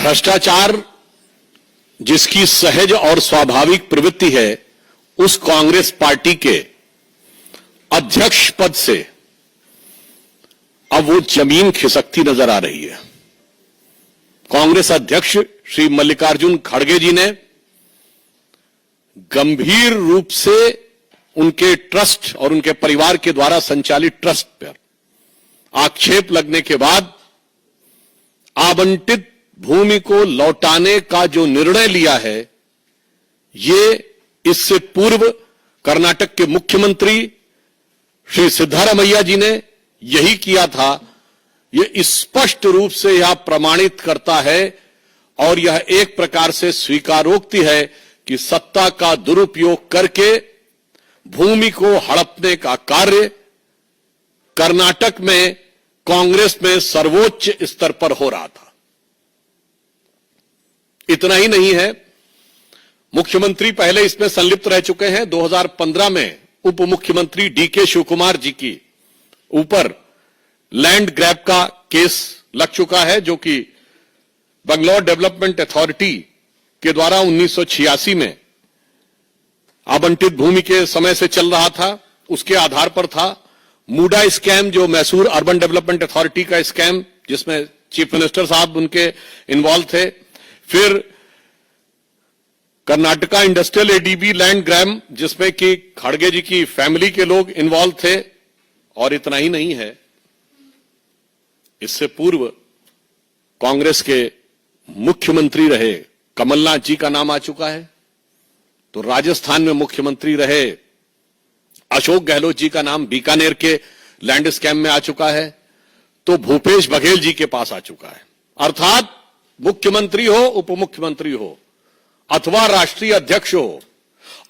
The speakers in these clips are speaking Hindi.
भ्रष्टाचार जिसकी सहज और स्वाभाविक प्रवृत्ति है, उस कांग्रेस पार्टी के अध्यक्ष पद से अब वो जमीन खिसकती नजर आ रही है। कांग्रेस अध्यक्ष श्री मल्लिकार्जुन खड़गे जी ने गंभीर रूप से उनके ट्रस्ट और उनके परिवार के द्वारा संचालित ट्रस्ट पर आक्षेप लगने के बाद आवंटित भूमि को लौटाने का जो निर्णय लिया है, ये इससे पूर्व कर्नाटक के मुख्यमंत्री श्री सिद्धारमैया जी ने यही किया था। यह स्पष्ट रूप से यह प्रमाणित करता है और यह एक प्रकार से स्वीकारोक्ति है कि सत्ता का दुरुपयोग करके भूमि को हड़पने का कार्य कर्नाटक में कांग्रेस में सर्वोच्च स्तर पर हो रहा था। इतना ही नहीं है, मुख्यमंत्री पहले इसमें संलिप्त रह चुके हैं। 2015 में उप मुख्यमंत्री डीके शिवकुमार जी की ऊपर लैंड ग्रैब का केस लग चुका है, जो कि बंगलौर डेवलपमेंट अथॉरिटी के द्वारा 1986 में आवंटित भूमि के समय से चल रहा था। उसके आधार पर था मूडा स्कैम, जो मैसूर अर्बन डेवलपमेंट अथॉरिटी का स्कैम, जिसमें चीफ मिनिस्टर साहब उनके इन्वॉल्व थे। फिर Karnataka industrial ADB land grab, जिसमें कि खड़गे जी की फैमिली के लोग इन्वॉल्व थे। और इतना ही नहीं है, इससे पूर्व कांग्रेस के मुख्यमंत्री रहे कमलनाथ जी का नाम आ चुका है। तो राजस्थान में मुख्यमंत्री रहे अशोक गहलोत जी का नाम बीकानेर के लैंड स्कैम में आ चुका है। तो भूपेश बघेल जी के पास आ चुका है। अर्थात मुख्यमंत्री हो, उप मुख्यमंत्री हो अथवा राष्ट्रीय अध्यक्ष हो।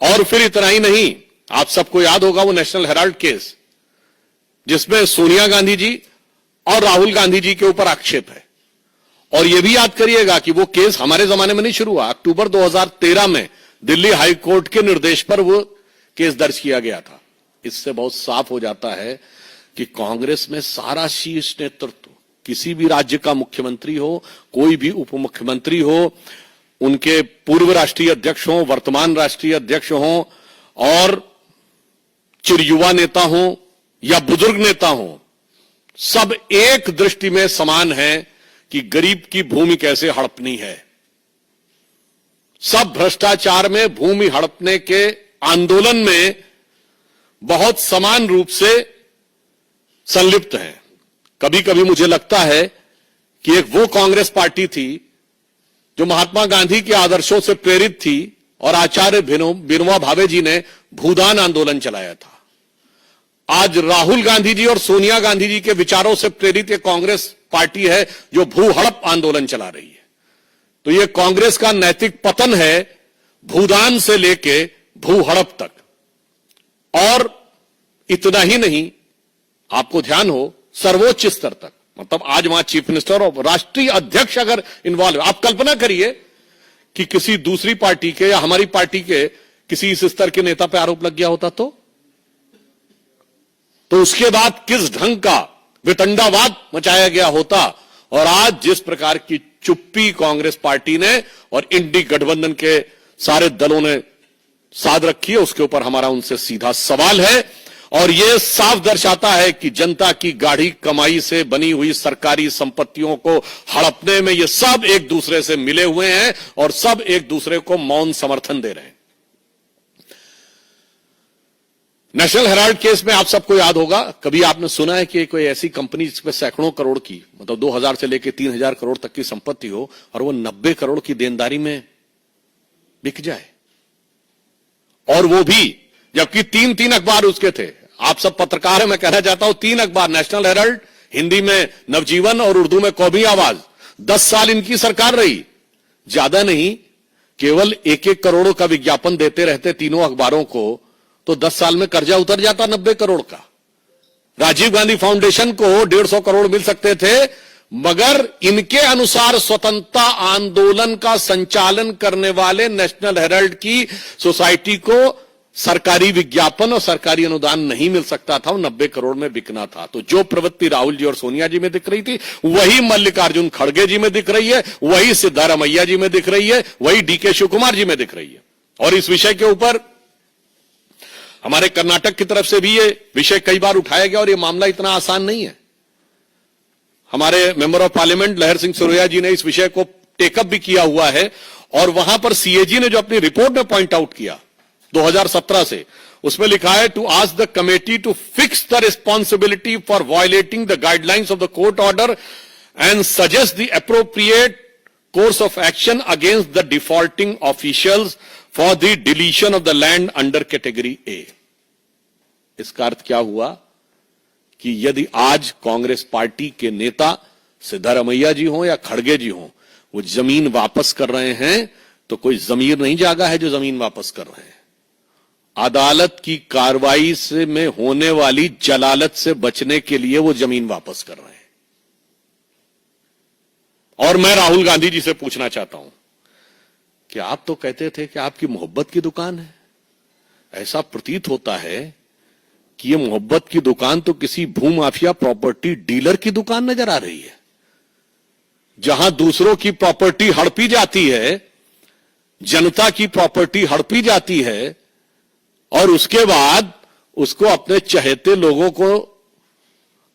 और फिर इतना ही नहीं, आप सबको याद होगा वो नेशनल हेराल्ड केस, जिसमें सोनिया गांधी जी और राहुल गांधी जी के ऊपर आक्षेप है। और यह भी याद करिएगा कि वो केस हमारे जमाने में नहीं शुरू हुआ, अक्टूबर 2013 में दिल्ली हाई कोर्ट के निर्देश पर वो केस दर्ज किया गया था। इससे बहुत साफ हो जाता है कि कांग्रेस में सारा शीर्ष नेतृत्व, किसी भी राज्य का मुख्यमंत्री हो, कोई भी उप मुख्यमंत्री हो, उनके पूर्व राष्ट्रीय अध्यक्ष हों, वर्तमान राष्ट्रीय अध्यक्ष हों, और चिरयुवा नेता हों या बुजुर्ग नेता हों, सब एक दृष्टि में समान है कि गरीब की भूमि कैसे हड़पनी है। सब भ्रष्टाचार में, भूमि हड़पने के आंदोलन में बहुत समान रूप से संलिप्त हैं। कभी कभी मुझे लगता है कि एक वो कांग्रेस पार्टी थी जो महात्मा गांधी के आदर्शों से प्रेरित थी और आचार्य विनोबा भावे जी ने भूदान आंदोलन चलाया था। आज राहुल गांधी जी और सोनिया गांधी जी के विचारों से प्रेरित एक कांग्रेस पार्टी है जो भू हड़प आंदोलन चला रही है। तो यह कांग्रेस का नैतिक पतन है, भूदान से लेके भू हड़प तक। और इतना ही नहीं, आपको ध्यान हो, सर्वोच्च स्तर तक, मतलब आज वहां चीफ मिनिस्टर और राष्ट्रीय अध्यक्ष अगर इन्वॉल्व, आप कल्पना करिए कि किसी दूसरी पार्टी के या हमारी पार्टी के किसी इस स्तर के नेता पे आरोप लग गया होता तो उसके बाद किस ढंग का वितंडावाद मचाया गया होता। और आज जिस प्रकार की चुप्पी कांग्रेस पार्टी ने और इंडी गठबंधन के सारे दलों ने साध रखी है, उसके ऊपर हमारा उनसे सीधा सवाल है। और यह साफ दर्शाता है कि जनता की गाढ़ी कमाई से बनी हुई सरकारी संपत्तियों को हड़पने में ये सब एक दूसरे से मिले हुए हैं और सब एक दूसरे को मौन समर्थन दे रहे हैं। नेशनल हेराल्ड केस में आप सबको याद होगा, कभी आपने सुना है कि कोई ऐसी कंपनी जिसमें सैकड़ों करोड़ की, मतलब 2000 से लेकर 3000 करोड़ तक की संपत्ति हो और वो 90 करोड़ की देनदारी में बिक जाए, और वो भी जबकि 3 अखबार उसके थे। आप सब पत्रकार हैं, मैं कहना चाहता हूं 3 अखबार, नेशनल हेराल्ड, हिंदी में नवजीवन और उर्दू में कौमी आवाज, 10 साल इनकी सरकार रही। ज्यादा नहीं, केवल 1-1 करोड़ का विज्ञापन देते रहते तीनों अखबारों को, तो 10 साल में कर्जा उतर जाता 90 करोड़ का। राजीव गांधी फाउंडेशन को 150 करोड़ मिल सकते थे, मगर इनके अनुसार स्वतंत्रता आंदोलन का संचालन करने वाले नेशनल हेराल्ड की सोसाइटी को सरकारी विज्ञापन और सरकारी अनुदान नहीं मिल सकता था, वो 90 करोड़ में बिकना था। तो जो प्रवृत्ति राहुल जी और सोनिया जी में दिख रही थी, वही मल्लिकार्जुन खड़गे जी में दिख रही है, वही सिद्धारमैया जी में दिख रही है, वही डीके शिव कुमार जी में दिख रही है। और इस विषय के ऊपर हमारे कर्नाटक की तरफ से भी ये विषय कई बार उठाया गया और ये मामला इतना आसान नहीं है। हमारे मेंबर ऑफ पार्लियामेंट लहर सिंह सिरोया जी ने इस विषय को टेकअप भी किया हुआ है और वहां पर सीएजी ने जो अपनी रिपोर्ट में पॉइंट आउट किया 2017 से, उसमें लिखा है to ask the committee to fix the responsibility for violating the guidelines of the court order and suggest the appropriate course of action against the defaulting officials for the deletion of the land under category A. इसका अर्थ क्या हुआ कि यदि आज कांग्रेस पार्टी के नेता सिद्धारमैया जी हों या खड़गे जी हों, वो जमीन वापस कर रहे हैं तो कोई जमीर नहीं जागा है जो जमीन वापस कर रहे हैं। अदालत की कार्रवाई से में होने वाली जलालत से बचने के लिए वो जमीन वापस कर रहे हैं। और मैं राहुल गांधी जी से पूछना चाहता हूं कि आप तो कहते थे कि आपकी मोहब्बत की दुकान है, ऐसा प्रतीत होता है कि ये मोहब्बत की दुकान तो किसी भूमाफिया प्रॉपर्टी डीलर की दुकान नजर आ रही है, जहां दूसरों की प्रॉपर्टी हड़पी जाती है, जनता की प्रॉपर्टी हड़पी जाती है और उसके बाद उसको अपने चहेते लोगों को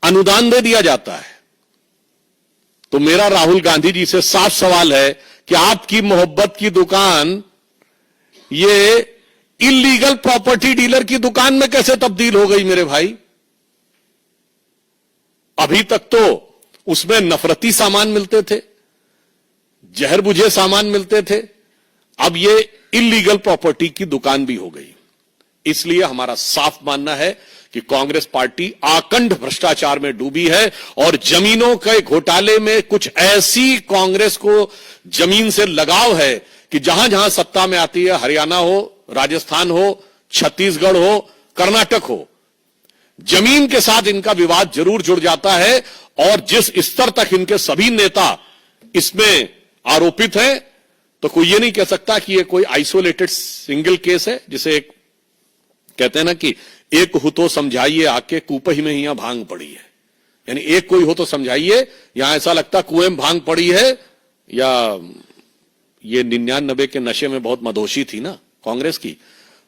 अनुदान दे दिया जाता है। तो मेरा राहुल गांधी जी से साफ सवाल है कि आपकी मोहब्बत की दुकान ये इलीगल प्रॉपर्टी डीलर की दुकान में कैसे तब्दील हो गई मेरे भाई? अभी तक तो उसमें नफरती सामान मिलते थे, जहर बुझे सामान मिलते थे, अब ये इलीगल प्रॉपर्टी की दुकान भी हो गई। इसलिए हमारा साफ मानना है कि कांग्रेस पार्टी आकंठ भ्रष्टाचार में डूबी है और जमीनों के घोटाले में कुछ ऐसी कांग्रेस को जमीन से लगाव है कि जहां जहां सत्ता में आती है, हरियाणा हो, राजस्थान हो, छत्तीसगढ़ हो, कर्नाटक हो, जमीन के साथ इनका विवाद जरूर जुड़ जाता है। और जिस स्तर तक इनके सभी नेता इसमें आरोपित हैं, तो कोई ये नहीं कह सकता कि ये कोई आइसोलेटेड सिंगल केस है, जिसे एक कहते हैं ना कि एक हो तो समझाइए आके कूपही में यहां भांग पड़ी है। यानी एक कोई हो तो समझाइए, यहां ऐसा लगता कुएं में भांग पड़ी है, या ये 99 के नशे में बहुत मदहोशी थी ना कांग्रेस की,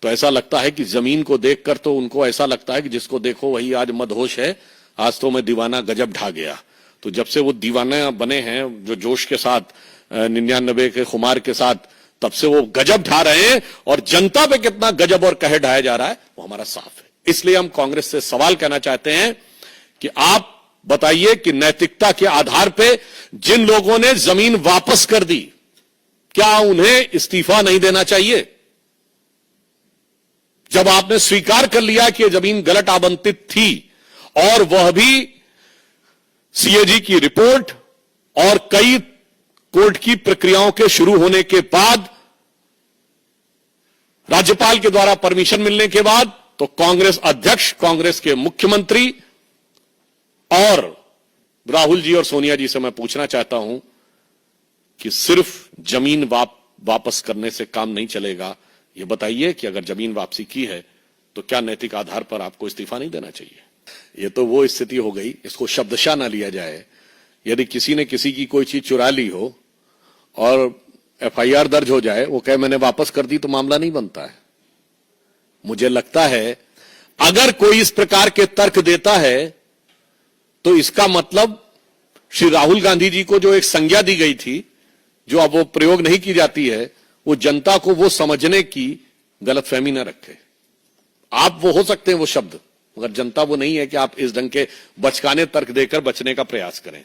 तो ऐसा लगता है कि जमीन को देखकर तो उनको ऐसा लगता है कि जिसको देखो वही आज मदहोश है, आज तो मैं दीवाना गजब ढा गया। तो जब से वो दीवाना बने हैं जो जोश के साथ 99 के खुमार के साथ, तब से वो गजब ढा रहे हैं और जनता पे कितना गजब और कहर ढाया जा रहा है वो हमारा साफ है। इसलिए हम कांग्रेस से सवाल कहना चाहते हैं कि आप बताइए कि नैतिकता के आधार पे जिन लोगों ने जमीन वापस कर दी, क्या उन्हें इस्तीफा नहीं देना चाहिए? जब आपने स्वीकार कर लिया कि यह जमीन गलत आवंटित थी और वह भी सीएजी की रिपोर्ट और कई कोर्ट की प्रक्रियाओं के शुरू होने के बाद, राज्यपाल के द्वारा परमिशन मिलने के बाद, तो कांग्रेस अध्यक्ष, कांग्रेस के मुख्यमंत्री और राहुल जी और सोनिया जी से मैं पूछना चाहता हूं कि सिर्फ जमीन वापस करने से काम नहीं चलेगा। यह बताइए कि अगर जमीन वापसी की है तो क्या नैतिक आधार पर आपको इस्तीफा नहीं देना चाहिए? यह तो वो स्थिति हो गई, इसको शब्दशः ना लिया जाए। यदि किसी ने किसी की कोई चीज चुरा ली हो और एफआईआर दर्ज हो जाए, वो कहे मैंने वापस कर दी, तो मामला नहीं बनता है। मुझे लगता है अगर कोई इस प्रकार के तर्क देता है तो इसका मतलब श्री राहुल गांधी जी को जो एक संज्ञा दी गई थी, जो अब वो प्रयोग नहीं की जाती है, वो जनता को वो समझने की गलतफहमी न रखे। आप वो हो सकते हैं वो शब्द, मगर जनता वो नहीं है कि आप इस ढंग के बचकाने तर्क देकर बचने का प्रयास करें।